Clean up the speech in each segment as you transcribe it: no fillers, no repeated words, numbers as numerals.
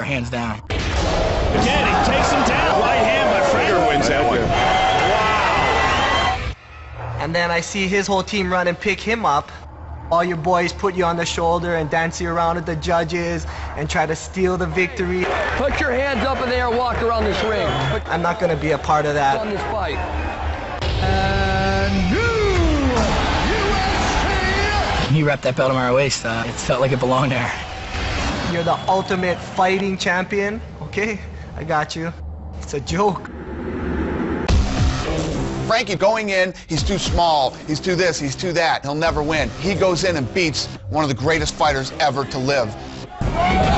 hands down. Again, he takes him down. Right hand by Frankie. Edgar wins that one. Wow. And then I see his whole team run and pick him up. All your boys put you on the shoulder and dance you around with the judges and try to steal the victory. Put your hands up in the air, walk around this ring. I'm not going to be a part of that. On this fight. And new UFC! He wrapped that belt around my waist. It felt like it belonged there. You're the ultimate fighting champion. Okay, I got you. It's a joke. Frankie going in, he's too small, he's too this, he's too that, he'll never win. He goes in and beats one of the greatest fighters ever to live. Got it,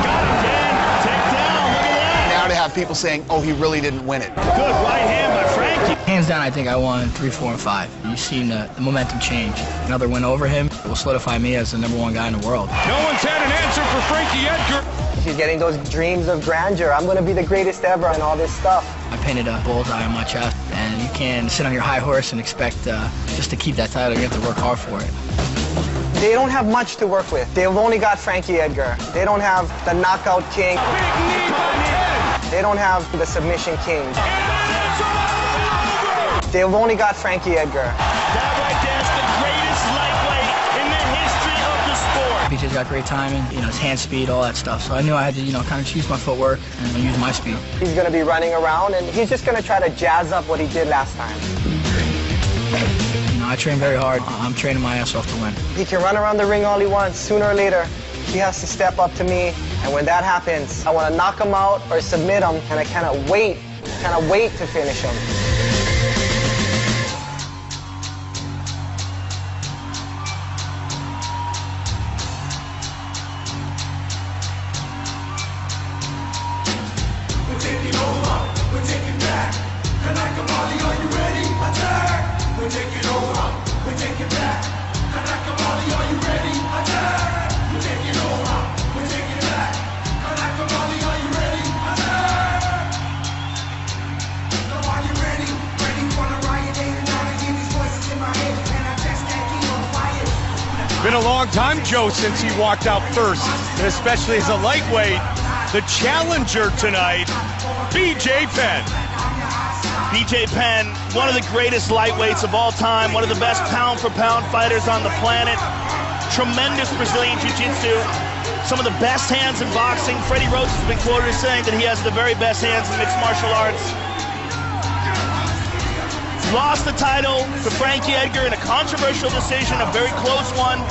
Dan. Take down, look at that. Now to have people saying, oh, he really didn't win it. Good right hand by Frankie. Hands down, I think I won 3, 4, and 5. You've seen the momentum change. Another win over him will solidify me as the #1 guy in the world. No one's had an answer for Frankie Edgar. He's getting those dreams of grandeur. I'm going to be the greatest ever and all this stuff. I painted a bullseye on my chest, and you can't sit on your high horse and expect just to keep that title. You have to work hard for it. They don't have much to work with. They've only got Frankie Edgar. They don't have the knockout king. Big knee by Penn. They don't have the submission king. They've only got Frankie Edgar. That right there is the greatest lightweight in the history of the sport. BJ's got great timing, his hand speed, all that stuff. So I knew I had to, kind of choose my footwork and use my speed. He's going to be running around, and he's just going to try to jazz up what he did last time. I train very hard. I'm training my ass off to win. He can run around the ring all he wants. Sooner or later, he has to step up to me. And when that happens, I want to knock him out or submit him, and I cannot wait to finish him. Been a long time, Joe, since he walked out first, and especially as a lightweight. The challenger tonight, BJ Penn. BJ Penn, one of the greatest lightweights of all time, one of the best pound-for-pound fighters on the planet. Tremendous Brazilian Jiu-Jitsu, some of the best hands in boxing. Freddie Roach has been quoted as saying that he has the very best hands in mixed martial arts. Lost the title to Frankie Edgar in a controversial decision, a very close one.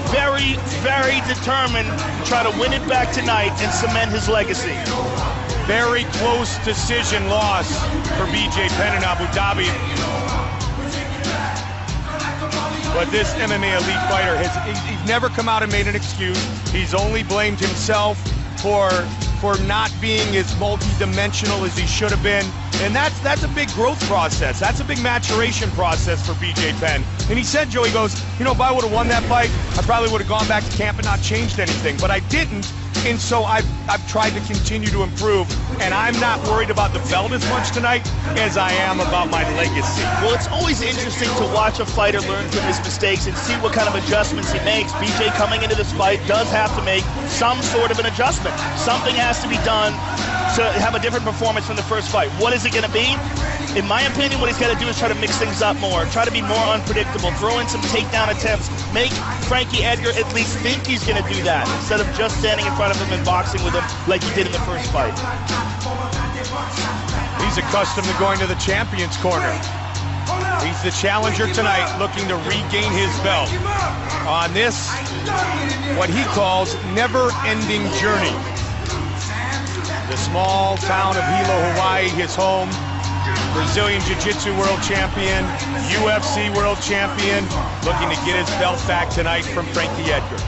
Very, very determined to try to win it back tonight and cement his legacy. Very close decision loss for BJ Penn in Abu Dhabi. But this MMA elite fighter he's never come out and made an excuse. He's only blamed himself for not being as multi-dimensional as he should have been. And that's a big growth process. That's a big maturation process for BJ Penn. And he said, Joe, he goes, if I would have won that fight, I probably would have gone back to camp and not changed anything. But I didn't. And so I've tried to continue to improve, and I'm not worried about the belt as much tonight as I am about my legacy. Well, it's always interesting to watch a fighter learn from his mistakes and see what kind of adjustments he makes. BJ coming into this fight does have to make some sort of an adjustment. Something has to be done to have a different performance from the first fight. What is it going to be? In my opinion, what he's got to do is try to mix things up more, try to be more unpredictable, throw in some takedown attempts, make Frankie Edgar at least think he's going to do that instead of just standing in front of him and boxing with him like he did in the first fight. He's accustomed to going to the champion's corner. He's the challenger tonight, looking to regain his belt on this, what he calls, never-ending journey. The small town of Hilo, Hawaii, his home. Brazilian Jiu-Jitsu world champion, UFC world champion, looking to get his belt back tonight from Frankie Edgar.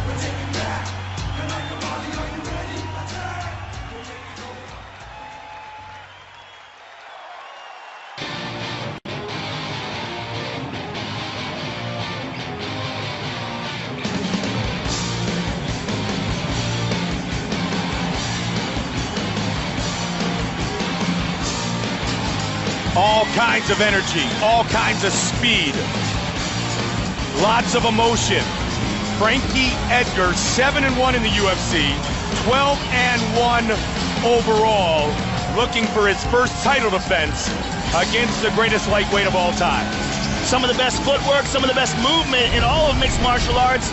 All kinds of energy, all kinds of speed, lots of emotion. Frankie Edgar, 7-1 in the UFC, 12-1 overall, looking for his first title defense against the greatest lightweight of all time. Some of the best footwork, some of the best movement in all of mixed martial arts.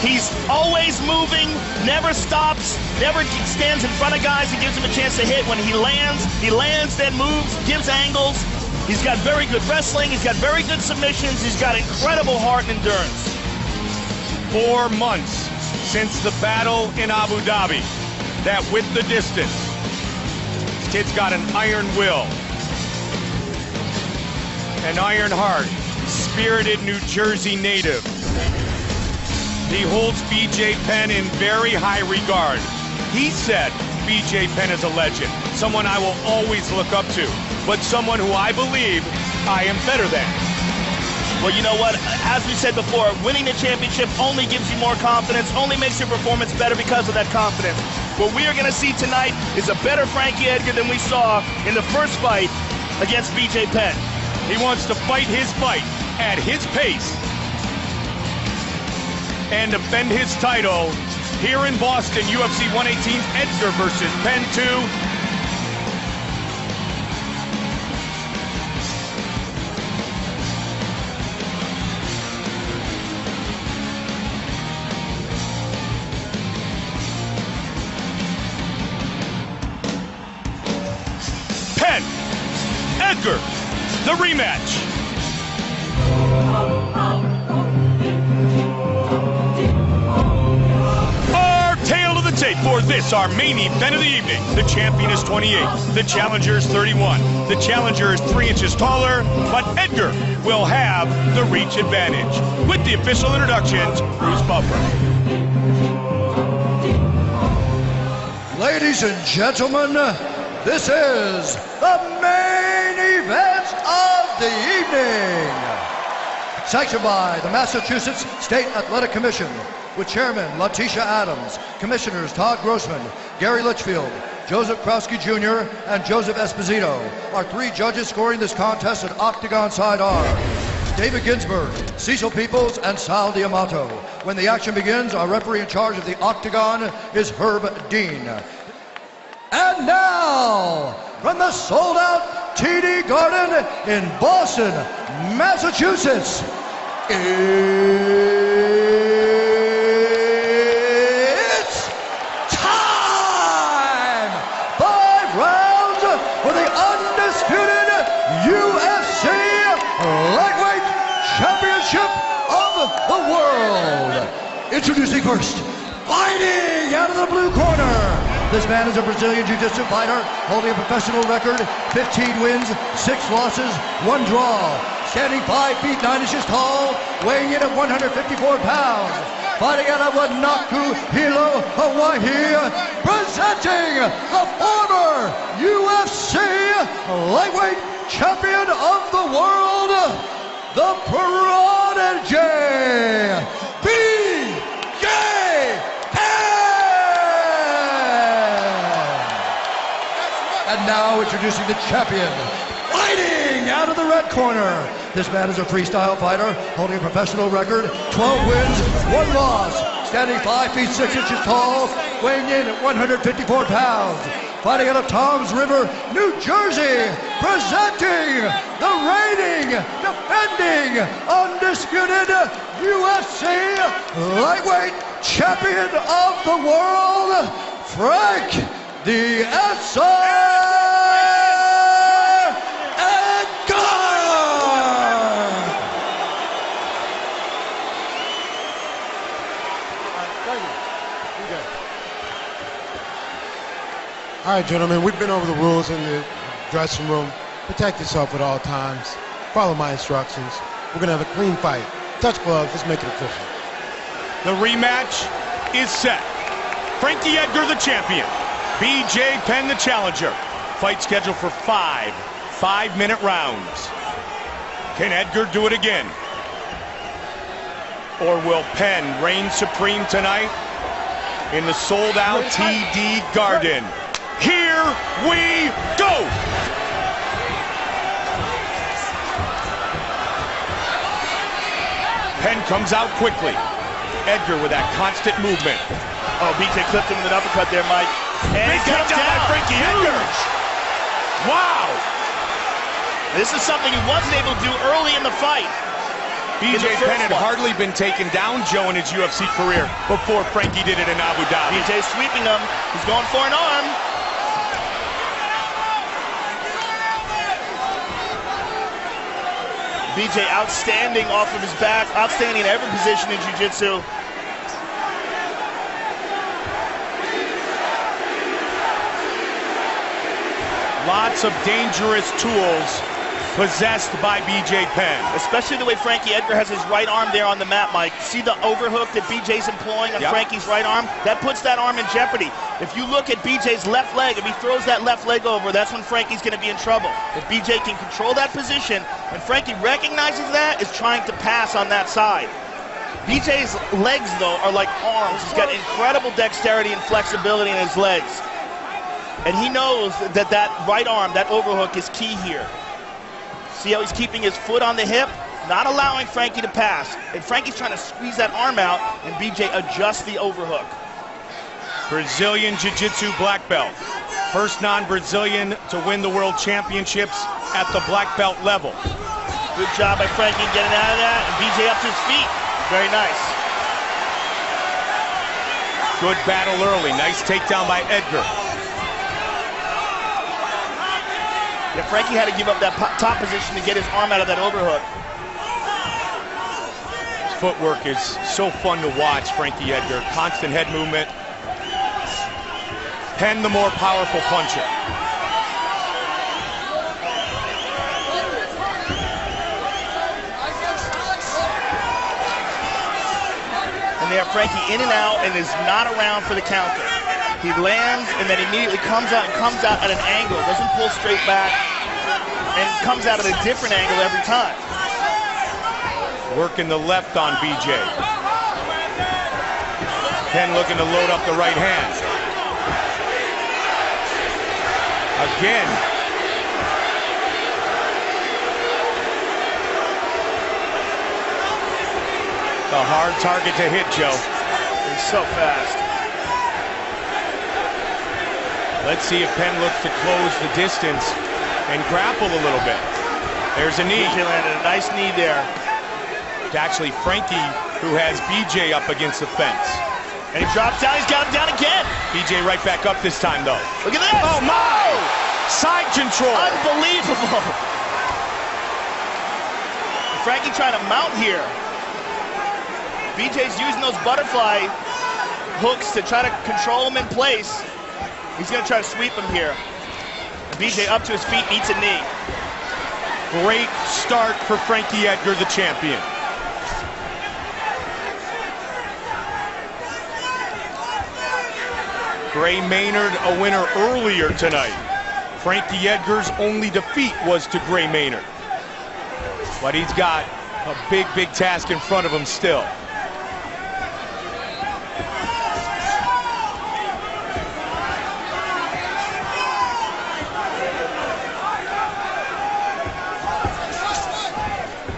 He's always moving, never stops, never stands in front of guys and gives them a chance to hit. When he lands, then moves, gives angles. He's got very good wrestling, he's got very good submissions, he's got incredible heart and endurance. 4 months since the battle in Abu Dhabi, that with the distance, this kid's got an iron will, an iron heart, spirited New Jersey native. He holds BJ Penn in very high regard. He said BJ Penn is a legend, someone I will always look up to, but someone who I believe I am better than. Well, you know what? As we said before, winning the championship only gives you more confidence, only makes your performance better because of that confidence. What we are going to see tonight is a better Frankie Edgar than we saw in the first fight against BJ Penn. He wants to fight his fight at his pace and defend his title here in Boston, UFC 118, Edgar versus Penn 2. Penn, Edgar, the rematch. For this, our main event of the evening. The champion is 28, the challenger is 31. The challenger is 3 inches taller, but Edgar will have the reach advantage. With the official introductions, Bruce Buffer. Ladies and gentlemen, this is the main event of the evening. Sanctioned by the Massachusetts State Athletic Commission, with Chairman Letitia Adams, Commissioners Todd Grossman, Gary Litchfield, Joseph Krowski Jr., and Joseph Esposito. Our 3 judges scoring this contest at Octagon side are David Ginsberg, Cecil Peoples, and Sal D'Amato. When the action begins, our referee in charge of the Octagon is Herb Dean. And now, from the sold-out TD Garden in Boston, Massachusetts, it's time! 5 rounds for the undisputed UFC Lightweight Championship of the World. Introducing first, fighting out of the blue corner. This man is a Brazilian Jiu-Jitsu fighter, holding a professional record, 15 wins, 6 losses, 1 draw. Standing 5 feet 9 inches tall, weighing in at 154 pounds. Fighting out of Wanaku, Hilo, Hawaii, presenting the former UFC Lightweight Champion of the World, the Prodigy, BJ Penn! And now introducing the champion, fighting out of the red corner. This man is a freestyle fighter, holding a professional record, 12 wins, 1 loss. Standing 5 feet 6 inches tall, weighing in at 154 pounds. Fighting out of Toms River, New Jersey, presenting the reigning, defending, undisputed UFC Lightweight Champion of the World, Frank the Edgar. All right, gentlemen, we've been over the rules in the dressing room. Protect yourself at all times. Follow my instructions. We're going to have a clean fight. Touch gloves. Let's make it official. The rematch is set. Frankie Edgar, the champion. BJ Penn, the challenger. Fight scheduled for 5 5-minute rounds. Can Edgar do it again? Or will Penn reign supreme tonight in the sold-out TD Garden? Here we go! Penn comes out quickly. Edgar with that constant movement. Oh, BJ clipped him with an uppercut there, Mike. And he's got him down by Frankie Edgar. Wow. This is something he wasn't able to do early in the fight. BJ Penn had hardly been taken down, Joe, in his UFC career before Frankie did it in Abu Dhabi. BJ sweeping him. He's going for an arm. BJ outstanding off of his back, outstanding in every position in jiu-jitsu. Lots of dangerous tools possessed by BJ Penn. Especially the way Frankie Edgar has his right arm there on the mat, Mike. See the overhook that BJ's employing on Frankie's right arm? That puts that arm in jeopardy. If you look at BJ's left leg, if he throws that left leg over, that's when Frankie's going to be in trouble. If BJ can control that position, and Frankie recognizes that, is trying to pass on that side. BJ's legs, though, are like arms. He's got incredible dexterity and flexibility in his legs. And he knows that that right arm, that overhook, is key here. See how he's keeping his foot on the hip, not allowing Frankie to pass. And Frankie's trying to squeeze that arm out, and BJ adjusts the overhook. Brazilian Jiu-Jitsu black belt. First non-Brazilian to win the world championships at the black belt level. Good job by Frankie getting out of that, and BJ up to his feet. Very nice. Good battle early. Nice takedown by Edgar. Yeah, Frankie had to give up that top position to get his arm out of that overhook. His footwork is so fun to watch, Frankie Edgar. Constant head movement. Penn, the more powerful puncher. And they have Frankie in and out and is not around for the counter. He lands and then immediately comes out at an angle, doesn't pull straight back, and comes out at a different angle every time. Working the left on BJ. Penn looking to load up the right hand. Again. The hard target to hit, Joe. He's so fast. Let's see if Penn looks to close the distance and grapple a little bit. There's a knee. BJ landed a nice knee there. It's actually Frankie who has BJ up against the fence. And he drops down, he's got him down again. BJ right back up this time, though. Look at this. Oh, my! Side control. Unbelievable. Frankie trying to mount here. BJ's using those butterfly hooks to try to control him in place. He's going to try to sweep him here. BJ up to his feet, eats a knee. Great start for Frankie Edgar, the champion. Gray Maynard, a winner earlier tonight. Frankie Edgar's only defeat was to Gray Maynard. But he's got a big, big task in front of him still.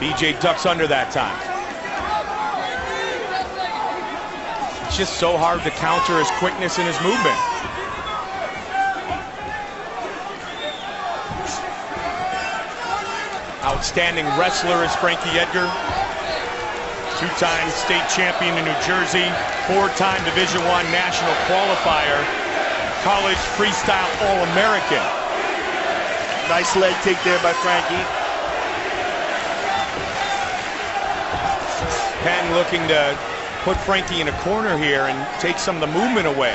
BJ ducks under that time. It's just so hard to counter his quickness and his movement. Outstanding wrestler is Frankie Edgar. Two-time state champion in New Jersey, four-time Division I national qualifier, college freestyle All-American. Nice leg kick there by Frankie. Penn looking to put Frankie in a corner here and take some of the movement away.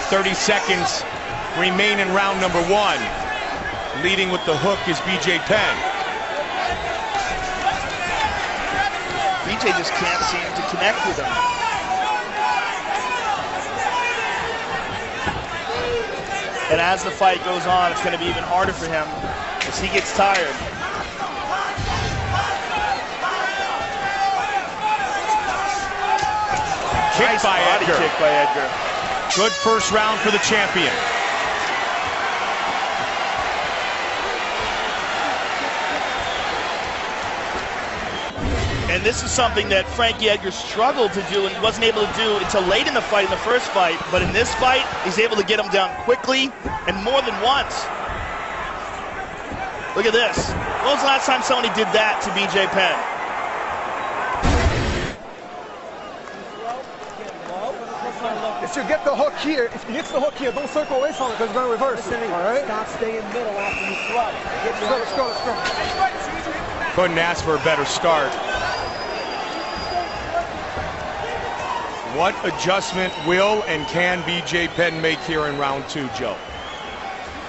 30 seconds remain in round number one. Leading with the hook is BJ Penn. BJ just can't seem to connect with him. And as the fight goes on, it's going to be even harder for him as he gets tired. Nice body kick by Edgar. Good first round for the champion. And this is something that Frankie Edgar struggled to do and wasn't able to do until late in the fight, in the first fight. But in this fight, he's able to get him down quickly and more than once. Look at this. When was the last time somebody did that to BJ Penn? If you get the hook here, if he gets the hook here, don't circle away from it because it's going to reverse. All right? Stop, stay in middle after you throw. Let's go, let's go. Couldn't ask for a better start. What adjustment will and can BJ Penn make here in round 2, Joe?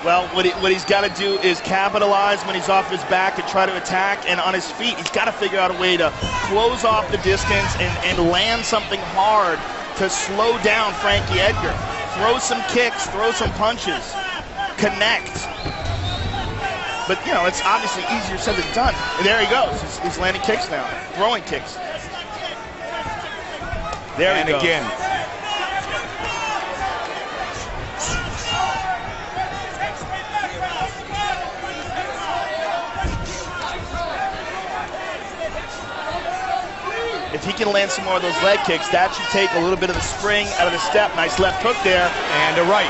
Well, what he's got to do is capitalize when he's off his back and try to attack, and on his feet, he's got to figure out a way to close off the distance and land something hard to slow down Frankie Edgar. Throw some kicks, throw some punches, connect. But, you know, it's obviously easier said than done. And there he goes. He's landing kicks now, throwing kicks. There he goes. And again. If he can land some more of those leg kicks, that should take a little bit of the spring out of the step. Nice left hook there. And a right.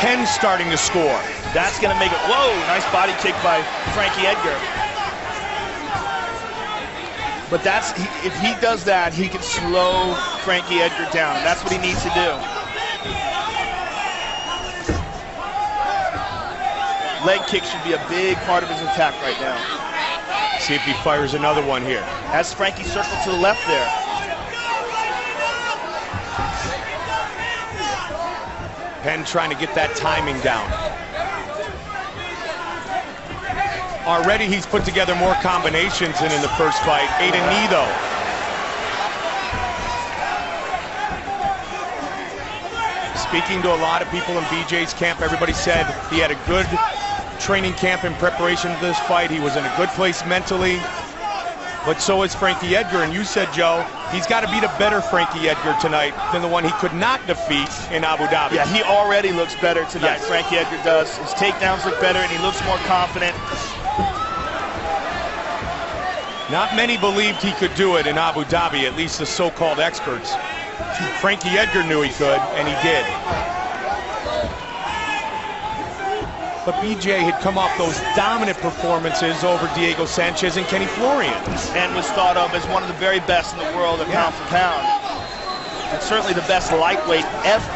Penn starting to score. That's going to make it. Whoa, nice body kick by Frankie Edgar. But that's, if he does that, he can slow Frankie Edgar down. That's what he needs to do. Leg kick should be a big part of his attack right now. See if he fires another one here. Has Frankie circled to the left there. Penn trying to get that timing down. Already he's put together more combinations than in the first fight. Ate a knee though. Speaking to a lot of people in BJ's camp, everybody said he had a good training camp in preparation for this fight. He was in a good place mentally, but so is Frankie Edgar. And you said, Joe, he's got to beat a better Frankie Edgar tonight than the one he could not defeat in Abu Dhabi. Yeah, he already looks better tonight. Yes. Frankie Edgar does. His takedowns look better, and he looks more confident. Not many believed he could do it in Abu Dhabi, at least the so-called experts. Frankie Edgar knew he could, and he did. But BJ had come off those dominant performances over Diego Sanchez and Kenny Florian. And was thought of as one of the very best in the world at pound for pound. And certainly the best lightweight ever.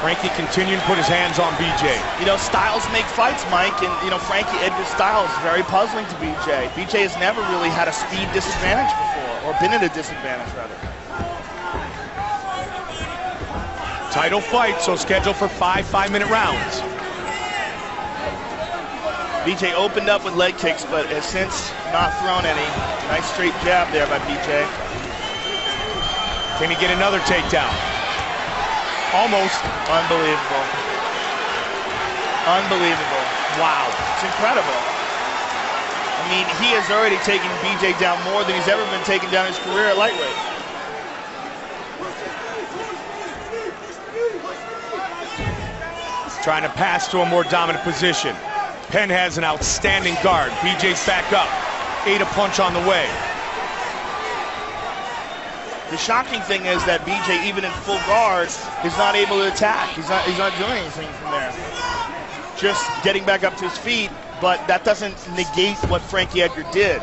Frankie continued to put his hands on BJ. You know, styles make fights, Mike, and, you know, Frankie Edgar's style is very puzzling to BJ. BJ has never really had a speed disadvantage before, or been at a disadvantage, rather. Title fight, so scheduled for 5 5-minute rounds. BJ opened up with leg kicks, but has since not thrown any. Nice straight jab there by BJ. Can he get another takedown? Almost. Unbelievable. Unbelievable. Wow. It's incredible. I mean, he has already taken BJ down more than he's ever been taken down in his career at lightweight. Trying to pass to a more dominant position. Penn has an outstanding guard. BJ's back up. Ate a punch on the way. The shocking thing is that BJ, even in full guard, is not able to attack. He's not doing anything from there. Just getting back up to his feet, but that doesn't negate what Frankie Edgar did.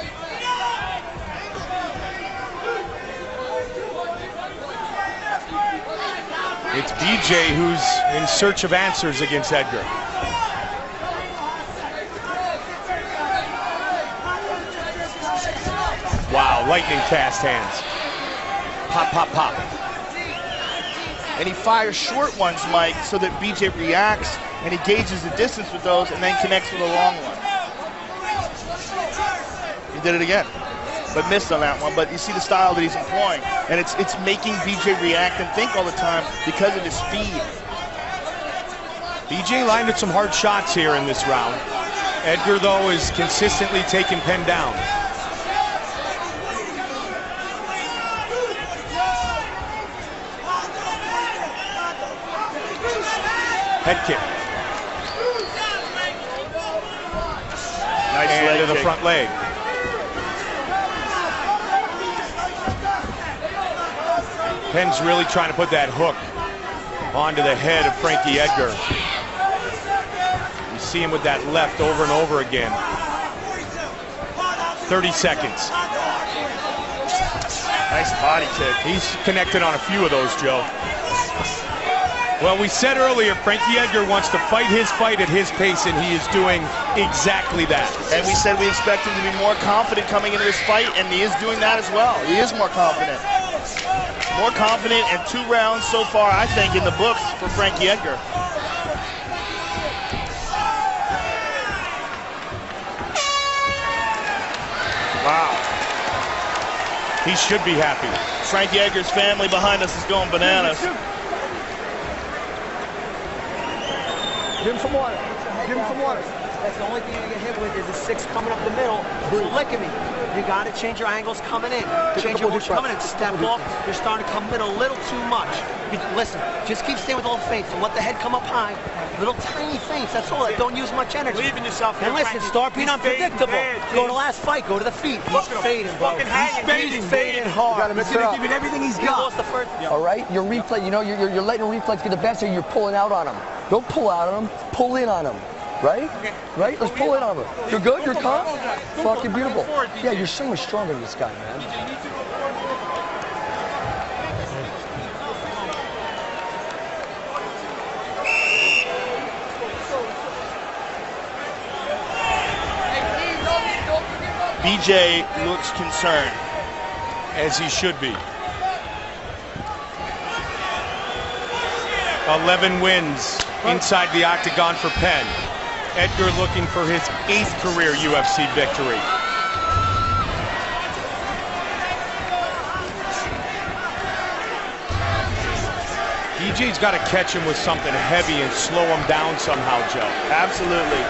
It's BJ who's in search of answers against Edgar. Wow, lightning fast hands. Pop, pop, pop. And he fires short ones, Mike, so that BJ reacts and he gauges the distance with those and then connects with a long one. He did it again, but missed on that one. But you see the style that he's employing, and it's making BJ react and think all the time because of his speed. BJ landed some hard shots here in this round. Edgar, though, is consistently taking Penn down. Head kick. Nice leg the front leg. Penn's really trying to put that hook onto the head of Frankie Edgar. You see him with that left over and over again. 30 seconds. Nice body kick. He's connected on a few of those, Joe. Well, we said earlier, Frankie Edgar wants to fight his fight at his pace, and he is doing exactly that. And we said we expect him to be more confident coming into this fight, and he is doing that as well. He is more confident. More confident in 2 rounds so far, I think, in the books for Frankie Edgar. Wow. He should be happy. Frankie Edgar's family behind us is going bananas. Give him some water. Give him some water. That's the only thing you get hit with is the 6 coming up the middle. You're licking me. You got to change your angles coming in. Change your motion coming in. Step off. You're starting to come in a little too much. Listen, just keep staying with all the feints. Don't let the head come up high. Little tiny feints. That's all. Don't use much energy. Believe in yourself. And listen, start being unpredictable. Go to the last fight. Go to the feet. He's fading, bro. He's fading hard. He's gonna give it everything he's got. Lost the first. All right, your reflex. You know, you're letting a reflex get the best of you. You're pulling out on him. Don't pull out on him. Pull in on him. Right? Right? Let's pull in on him. You're good? You're calm? Fucking beautiful. Yeah, you're so much stronger than this guy, man. BJ looks concerned. As he should be. 11 wins inside the octagon for Penn. Edgar looking for his 8th career UFC victory. BJ's got to catch him with something heavy and slow him down somehow, Joe. Absolutely.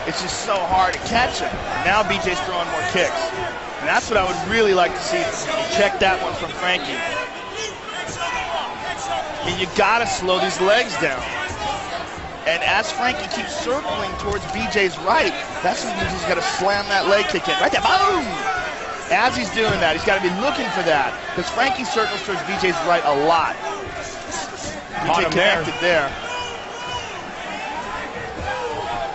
It's just so hard to catch him. Now BJ's throwing more kicks. And that's what I would really like to see. Check that one from Frankie. I mean, you gotta slow these legs down. And as Frankie keeps circling towards BJ's right, that's when BJ's gotta slam that leg kick in. Right there, boom! As he's doing that, he's gotta be looking for that. Because Frankie circles towards BJ's right a lot. BJ connected there.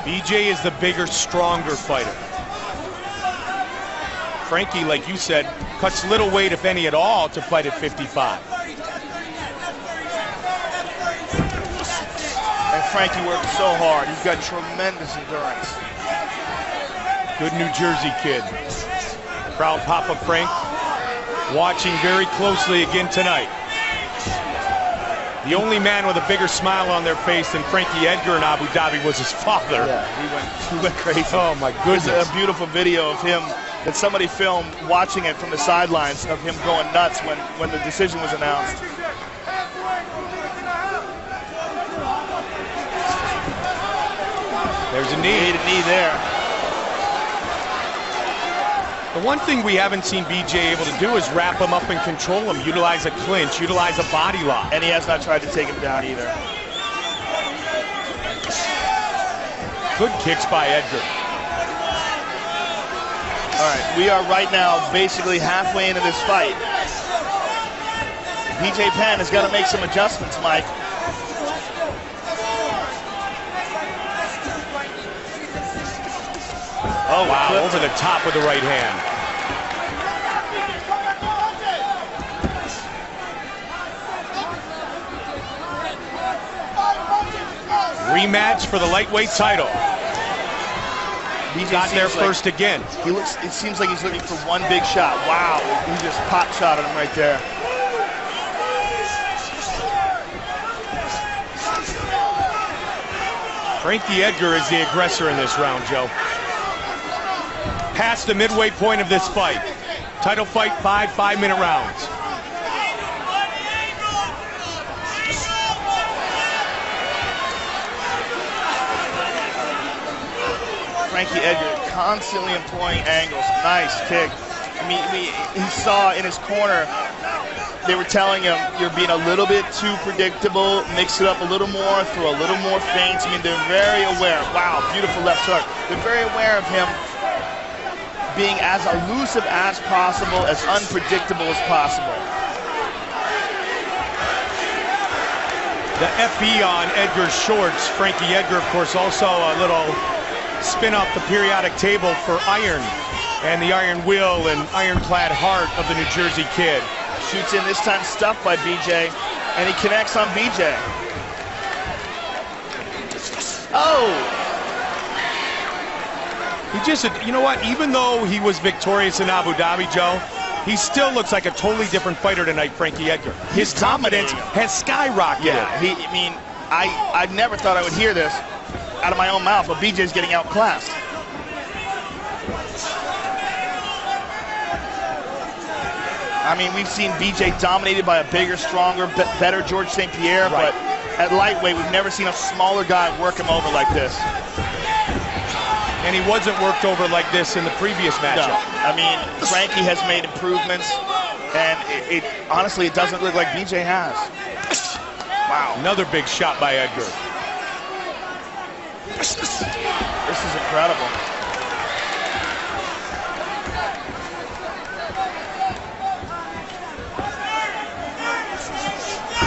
BJ is the bigger, stronger fighter. Frankie, like you said, cuts little weight, if any at all, to fight at 55. And Frankie worked so hard. He's got tremendous endurance. Good New Jersey kid. Proud Papa Frank watching very closely again tonight. The only man with a bigger smile on their face than Frankie Edgar in Abu Dhabi was his father. Yeah, he went crazy. Oh my goodness. There's a beautiful video of him that somebody filmed watching it from the sidelines of him going nuts when the decision was announced. There's a knee. He made a knee there. The one thing we haven't seen BJ able to do is wrap him up and control him, utilize a clinch, utilize a body lock. And he has not tried to take him down either. Good kicks by Edgar. All right, we are right now basically halfway into this fight. BJ Penn has got to make some adjustments, Mike. Oh, wow, over the top with the right hand. Rematch for the lightweight title. BJ got there first again. It seems like he's looking for one big shot. Wow, he just pop shotted him right there. Frankie Edgar is the aggressor in this round, Joe. Past the midway point of this fight. Title fight, 5 5-minute rounds. Frankie Edgar constantly employing angles. Nice kick. I mean, he saw in his corner, they were telling him, you're being a little bit too predictable, mix it up a little more, throw a little more feints. I mean, they're very aware. Wow, beautiful left hook. They're very aware of him being as elusive as possible, as unpredictable as possible. The FB on Edgar's shorts. Frankie Edgar, of course, also a little spin off the periodic table for iron and the iron will and ironclad heart of the New Jersey kid. Shoots in, this time stuffed by BJ, and he connects on BJ. Oh! He just, you know what, even though he was victorious in Abu Dhabi, Joe, he still looks like a totally different fighter tonight, Frankie Edgar. His confidence has skyrocketed. Yeah, I never thought I would hear this out of my own mouth, but BJ's getting outclassed. I mean, we've seen BJ dominated by a bigger, stronger, better George St. Pierre, but at lightweight, we've never seen a smaller guy work him over like this. And he wasn't worked over like this in the previous matchup. No. I mean, Frankie has made improvements, and honestly, it doesn't look like BJ has. Wow. Another big shot by Edgar. This is incredible.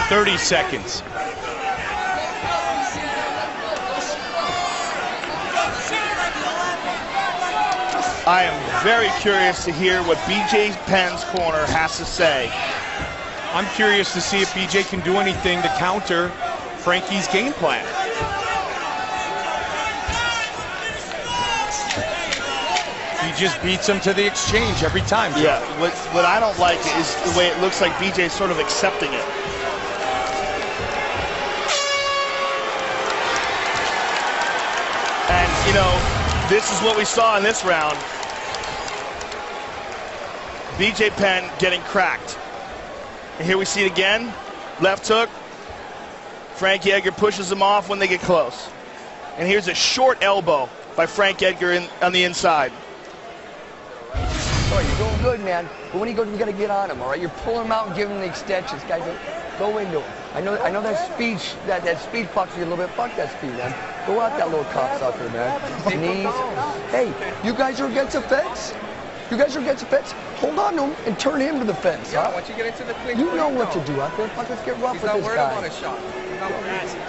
"30 seconds. I am very curious to hear what BJ Penn's corner has to say. I'm curious to see if BJ can do anything to counter Frankie's game plan. He just beats him to the exchange every time, Joe. Yeah, what I don't like is the way it looks like BJ's sort of accepting it. And, you know, this is what we saw in this round. BJ Penn getting cracked. And here we see it again. Left hook. Frankie Edgar pushes him off when they get close. And here's a short elbow by Frank Edgar on the inside. All right, you're going good, man. But when he goes, we got to get on him, all right? You're pulling him out and giving him the extensions. Guys, go into him. I know that speed fucks you a little bit. Fuck that speed, man. Go out that little cocksucker, man. Knees. Hey, you guys are against the fence? You guys are against the fence? Hold on to him and turn him to the fence, huh? Once you get into the clinch, you know what to do out there. Fuck, let's get rough with this guy. On a shot.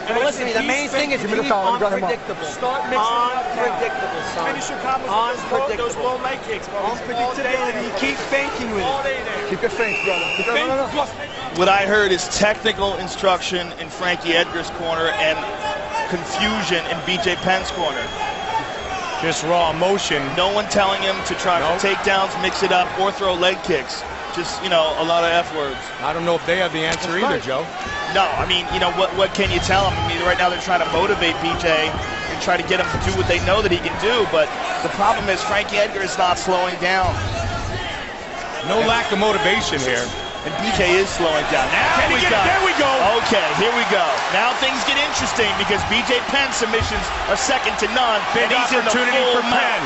But listen, the main thing is be unpredictable. Start mixing unpredictable, son. Finish your combos with those low leg kicks, bro. Unpredictability. Keep fainting with it. Keep your feint, brother. What I heard is technical instruction in Frankie Edgar's corner and confusion in BJ Penn's corner. Just raw emotion. No one telling him to try for takedowns, mix it up, or throw leg kicks. Just, you know, a lot of F words. I don't know if they have the answer either, Joe. No, I mean, you know, what can you tell him? I mean, right now they're trying to motivate BJ and try to get him to do what they know that he can do, but the problem is Frankie Edgar is not slowing down. No lack of motivation here. And BJ is slowing down. Now there we go. Okay, here we go. Now things get interesting because BJ Penn's submissions are second to none. Big opportunity for Penn.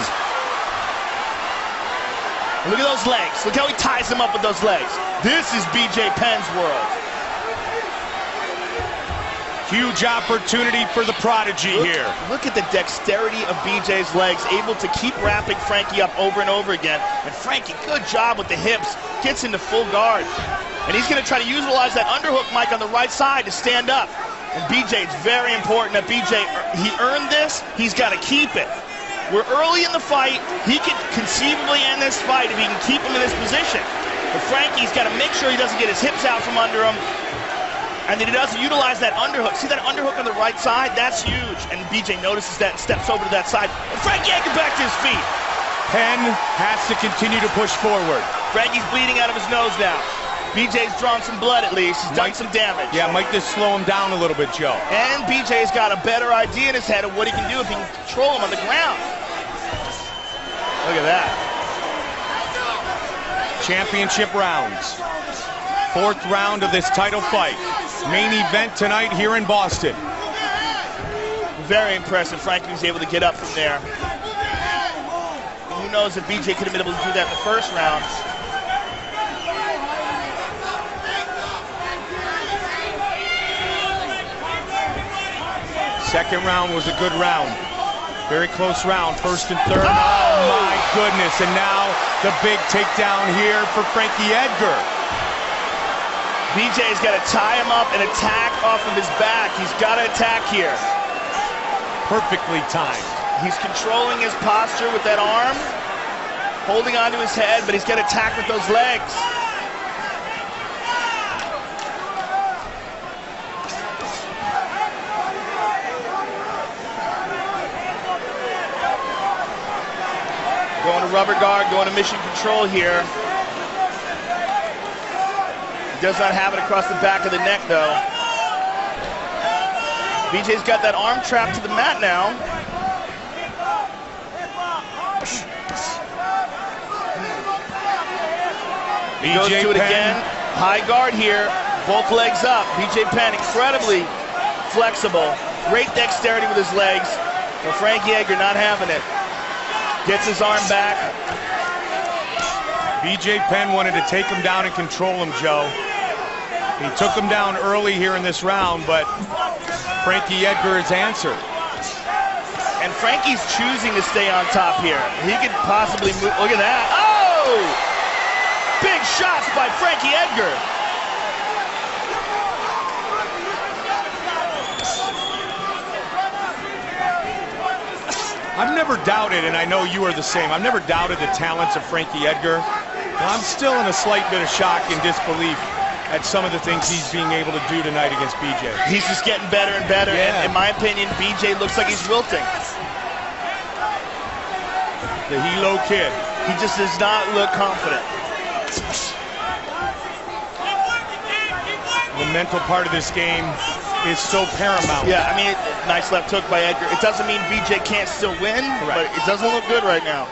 Look at those legs. Look how he ties them up with those legs. This is BJ Penn's world. Huge opportunity for the prodigy here. Look at the dexterity of BJ's legs, able to keep wrapping Frankie up over and over again. And Frankie, good job with the hips, gets into full guard. And he's going to try to utilize that underhook, Mike, on the right side to stand up. And BJ, it's very important that BJ, he earned this, he's got to keep it. We're early in the fight. He could conceivably end this fight if he can keep him in this position. But Frankie's got to make sure he doesn't get his hips out from under him. And that he doesn't utilize that underhook. See that underhook on the right side? That's huge. And BJ notices that and steps over to that side. And Frankie Edgar back to his feet. Penn has to continue to push forward. Frankie's bleeding out of his nose now. BJ's drawn some blood at least. He's done some damage. Yeah, might just slow him down a little bit, Joe. And BJ's got a better idea in his head of what he can do if he can control him on the ground. Look at that. Championship rounds. Fourth round of this title fight. Main event tonight here in Boston. Very impressive. Frankie was able to get up from there. Who knows if BJ could have been able to do that in the first round. Second round was a good round. Very close round, first and third. Oh my goodness, and now the big takedown here for Frankie Edgar. BJ's got to tie him up and attack off of his back. He's got to attack here. Perfectly timed. He's controlling his posture with that arm, holding onto his head, but he's got to attack with those legs. Going to rubber guard, going to mission control here. He does not have it across the back of the neck, though. BJ's got that arm trapped to the mat now. He goes to it again. High guard here. Both legs up. BJ Penn incredibly flexible. Great dexterity with his legs. But Frankie Edgar not having it. Gets his arm back. BJ Penn wanted to take him down and control him, Joe. He took him down early here in this round, but Frankie Edgar has answered. And Frankie's choosing to stay on top here. He could possibly move. Look at that. Oh! Big shots by Frankie Edgar. I've never doubted, and I know you are the same, I've never doubted the talents of Frankie Edgar. But I'm still in a slight bit of shock and disbelief at some of the things he's being able to do tonight against BJ. He's just getting better and better, yeah. And in my opinion, BJ looks like he's wilting. The Hilo kid. He just does not look confident. The mental part of this game is so paramount. Yeah, I mean, nice left hook by Edgar. It doesn't mean BJ can't still win, but it doesn't look good right now.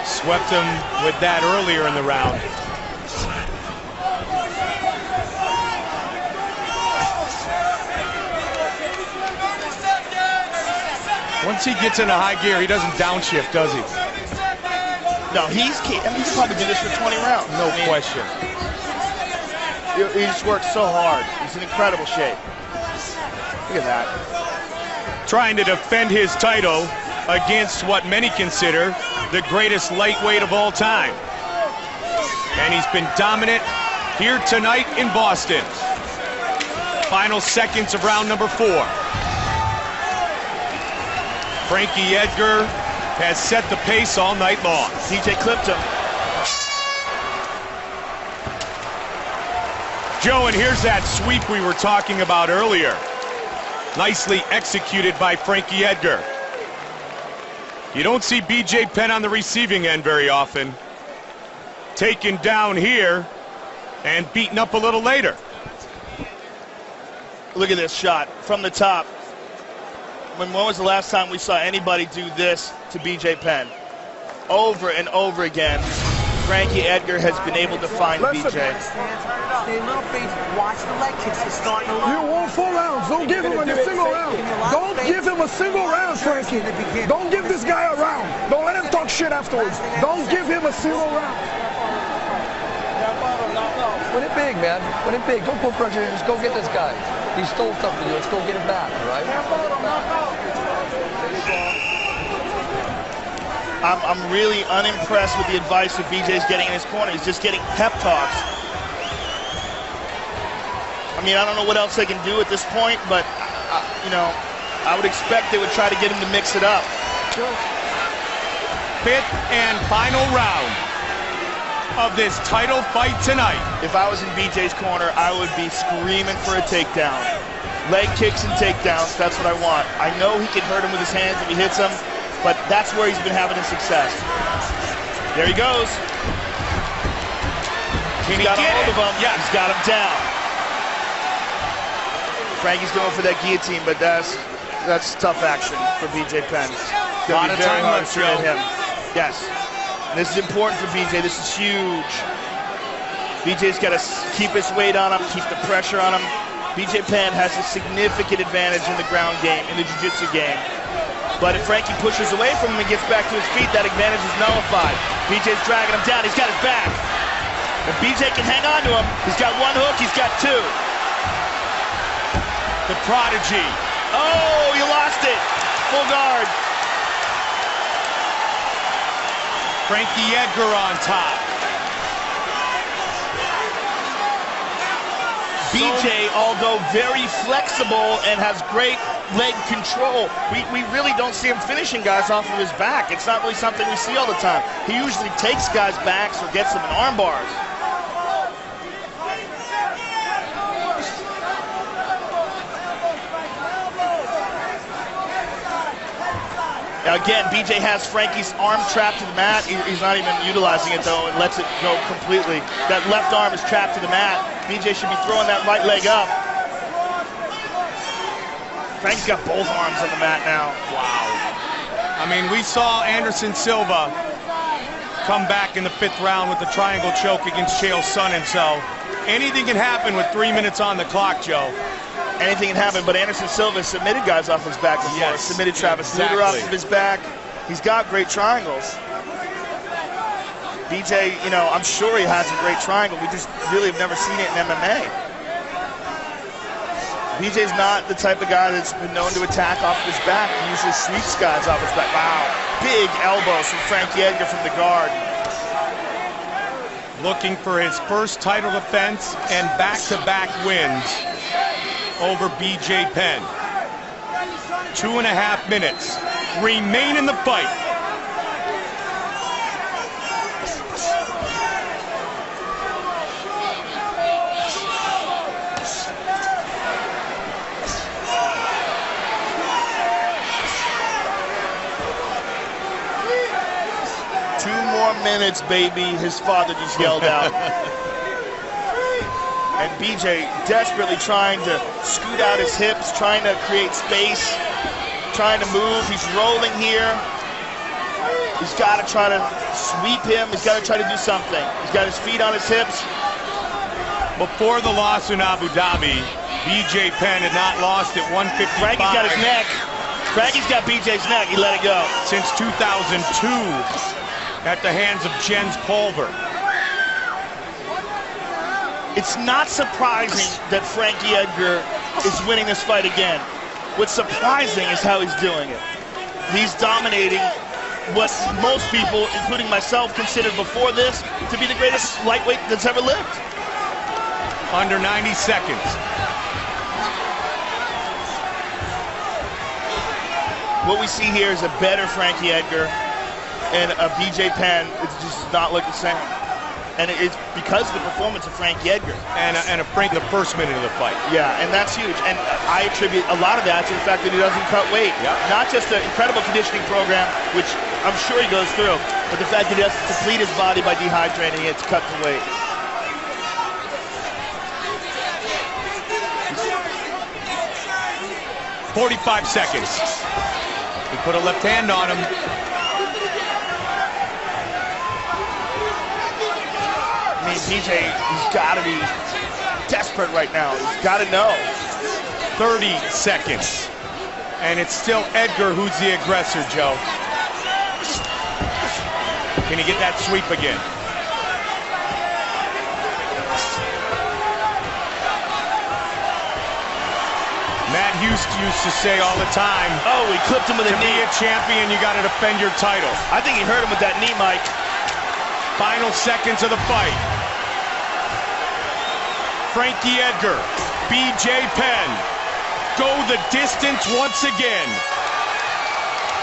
Swept him with that earlier in the round. Once he gets into high gear, he doesn't downshift, does he? No, he can probably do this for 20 rounds. No question. He just works so hard. He's in incredible shape. Look at that. Trying to defend his title against what many consider the greatest lightweight of all time. And he's been dominant here tonight in Boston. Final seconds of round number 4. Frankie Edgar has set the pace all night long. DJ clipped him. Joe, and here's that sweep we were talking about earlier. Nicely executed by Frankie Edgar. You don't see BJ Penn on the receiving end very often. Taken down here and beaten up a little later. Look at this shot from the top. When was the last time we saw anybody do this to BJ Penn? Over and over again, Frankie Edgar has been able to find BJ. Stay a little face, watch the leg kicks. He's starting to You won 4 rounds. Don't give him a single round. Don't give him a single round, Frankie. Don't give this guy a round. Don't let him talk shit afterwards. Don't give him a single round. Win it big, man. Win it big. Don't put pressure in. Just go get this guy. He stole stuff from you. Let's go get it back, all right? I'm really unimpressed with the advice that BJ's getting in his corner. He's just getting pep talks. I mean, I don't know what else they can do at this point, but, you know, I would expect they would try to get him to mix it up. Fifth and final round of this title fight tonight. If I was in BJ's corner, I would be screaming for a takedown. Leg kicks and takedowns, that's what I want. I know he can hurt him with his hands if he hits him, but that's where he's been having his success. There he goes. He's got a hold of him. Yeah, he's got him down. Frankie's going for that guillotine, but that's tough action for BJ Penn. It's going to be very hard to hit him. Yes. This is important for BJ. This is huge. BJ's got to keep his weight on him, keep the pressure on him. BJ Penn has a significant advantage in the ground game, in the jiu-jitsu game. But if Frankie pushes away from him and gets back to his feet, that advantage is nullified. BJ's dragging him down. He's got his back. If BJ can hang on to him, he's got one hook, he's got two. The prodigy. Oh, you lost it. Full guard. Frankie Edgar on top. BJ, although very flexible and has great leg control, we really don't see him finishing guys off of his back. It's not really something we see all the time. He usually takes guys' backs or gets them in arm bars. Now again, BJ has Frankie's arm trapped to the mat. He's not even utilizing it though and lets it go completely. That left arm is trapped to the mat. BJ should be throwing that right leg up. Frankie's got both arms on the mat now. Wow. I mean, we saw Anderson Silva come back in the 5th round with the triangle choke against Chael Sonnen. So anything can happen with 3 minutes on the clock, Joe. Anything can happen, but Anderson Silva submitted guys off his back before. Yes, submitted Travis Lutter off of his back. He's got great triangles. BJ, you know, I'm sure he has a great triangle. We just really have never seen it in MMA. BJ's not the type of guy that's been known to attack off his back. He usually sweeps guys off his back. Wow, big elbows from Frankie Edgar from the guard. Looking for his first title defense and back-to-back wins over BJ Penn. 2.5 minutes remain in the fight. Minutes, baby, his father just yelled out. And BJ desperately trying to scoot out his hips, trying to create space, trying to move. He's rolling here. He's got to try to sweep him. He's got to try to do something. He's got his feet on his hips. Before the loss in Abu Dhabi, BJ Penn had not lost at 155. Frankie's got his neck. Frankie's got BJ's neck. He let it go. Since 2002. At the hands of Jens Pulver. It's not surprising that Frankie Edgar is winning this fight again. What's surprising is how he's doing it. He's dominating what most people, including myself, considered before this to be the greatest lightweight that's ever lived. Under 90 seconds. What we see here is a better Frankie Edgar. And a BJ Penn, it just does not look the same. And it's because of the performance of Frankie Edgar. And the first minute of the fight. Yeah, and that's huge. And I attribute a lot of that to the fact that he doesn't cut weight. Yep. Not just the incredible conditioning program, which I'm sure he goes through, but the fact that he doesn't deplete his body by dehydrating it to cut the weight. 45 seconds. He put a left hand on him. I mean, BJ, he's got to be desperate right now. He's got to know. 30 seconds. And it's still Edgar who's the aggressor, Joe. Can he get that sweep again? Matt Houston used to say all the time, oh, he clipped him with a knee. To be a champion, you got to defend your title. I think he hurt him with that knee, Mike. Final seconds of the fight. Frankie Edgar, BJ Penn, go the distance once again.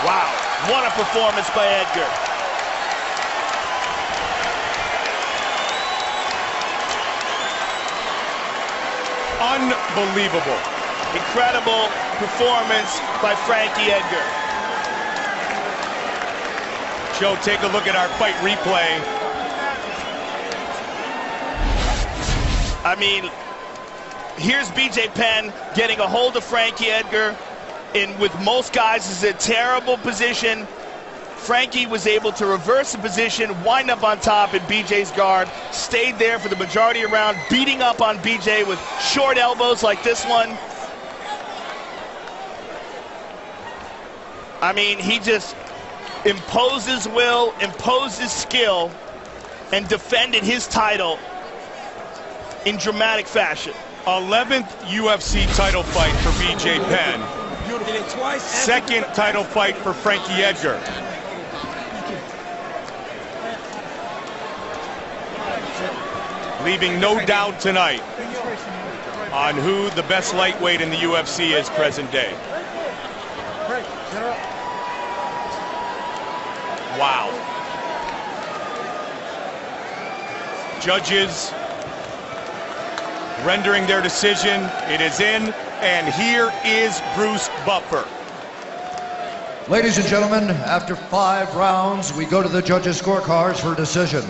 Wow, what a performance by Edgar. Unbelievable. Incredible performance by Frankie Edgar. Joe, take a look at our fight replay. I mean, here's BJ Penn getting a hold of Frankie Edgar in with most guys is a terrible position. Frankie was able to reverse the position, wind up on top in BJ's guard, stayed there for the majority of the round, beating up on BJ with short elbows like this one. I mean, he just imposed his will, imposed his skill, and defended his title in dramatic fashion. 11th UFC title fight for BJ Penn. Second title fight for Frankie Edgar. Leaving no doubt tonight on who the best lightweight in the UFC is present day. Wow. Judges rendering their decision. It is in, and here is Bruce Buffer. Ladies and gentlemen, after 5 rounds, we go to the judges' scorecards for a decision.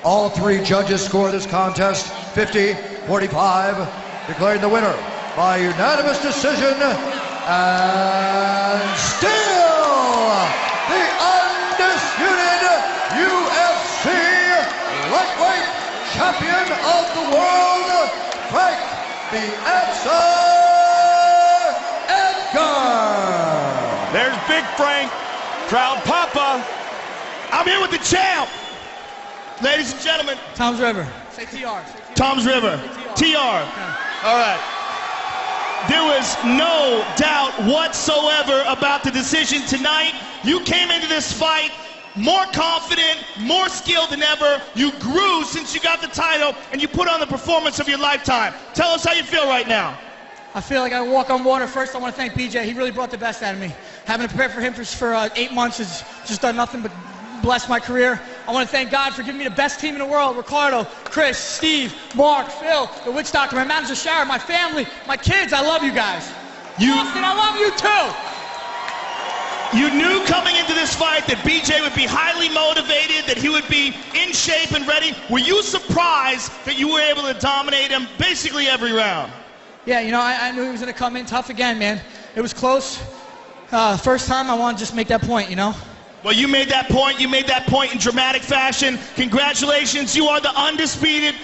All 3 judges score this contest 50-45, declaring the winner by unanimous decision, and still the undisputed UFC lightweight champion of the world, Frankie Edgar. There's Big Frank, Crowd Papa. I'm here with the champ. Ladies and gentlemen. Tom's River. Say TR. Tom's River. TR. All right. There was no doubt whatsoever about the decision tonight. You came into this fight more confident, more skilled than ever. You grew since you got the title, and you put on the performance of your lifetime. Tell us how you feel right now. I feel like I walk on water. First, I want to thank BJ. He really brought the best out of me. Having to prepare for him for 8 months has just done nothing but bless my career. I want to thank God for giving me the best team in the world. Ricardo, Chris, Steve, Mark, Phil, the witch doctor, my manager Sharon, my family, my kids. I love you guys. Austin, I love you too. You knew coming into this fight that BJ would be highly motivated, that he would be in shape and ready. Were you surprised that you were able to dominate him basically every round? Yeah, you know, I knew he was going to come in tough again, man. It was close. First time, I want to just make that point, you know? Well, you made that point. You made that point in dramatic fashion. Congratulations. You are the undisputed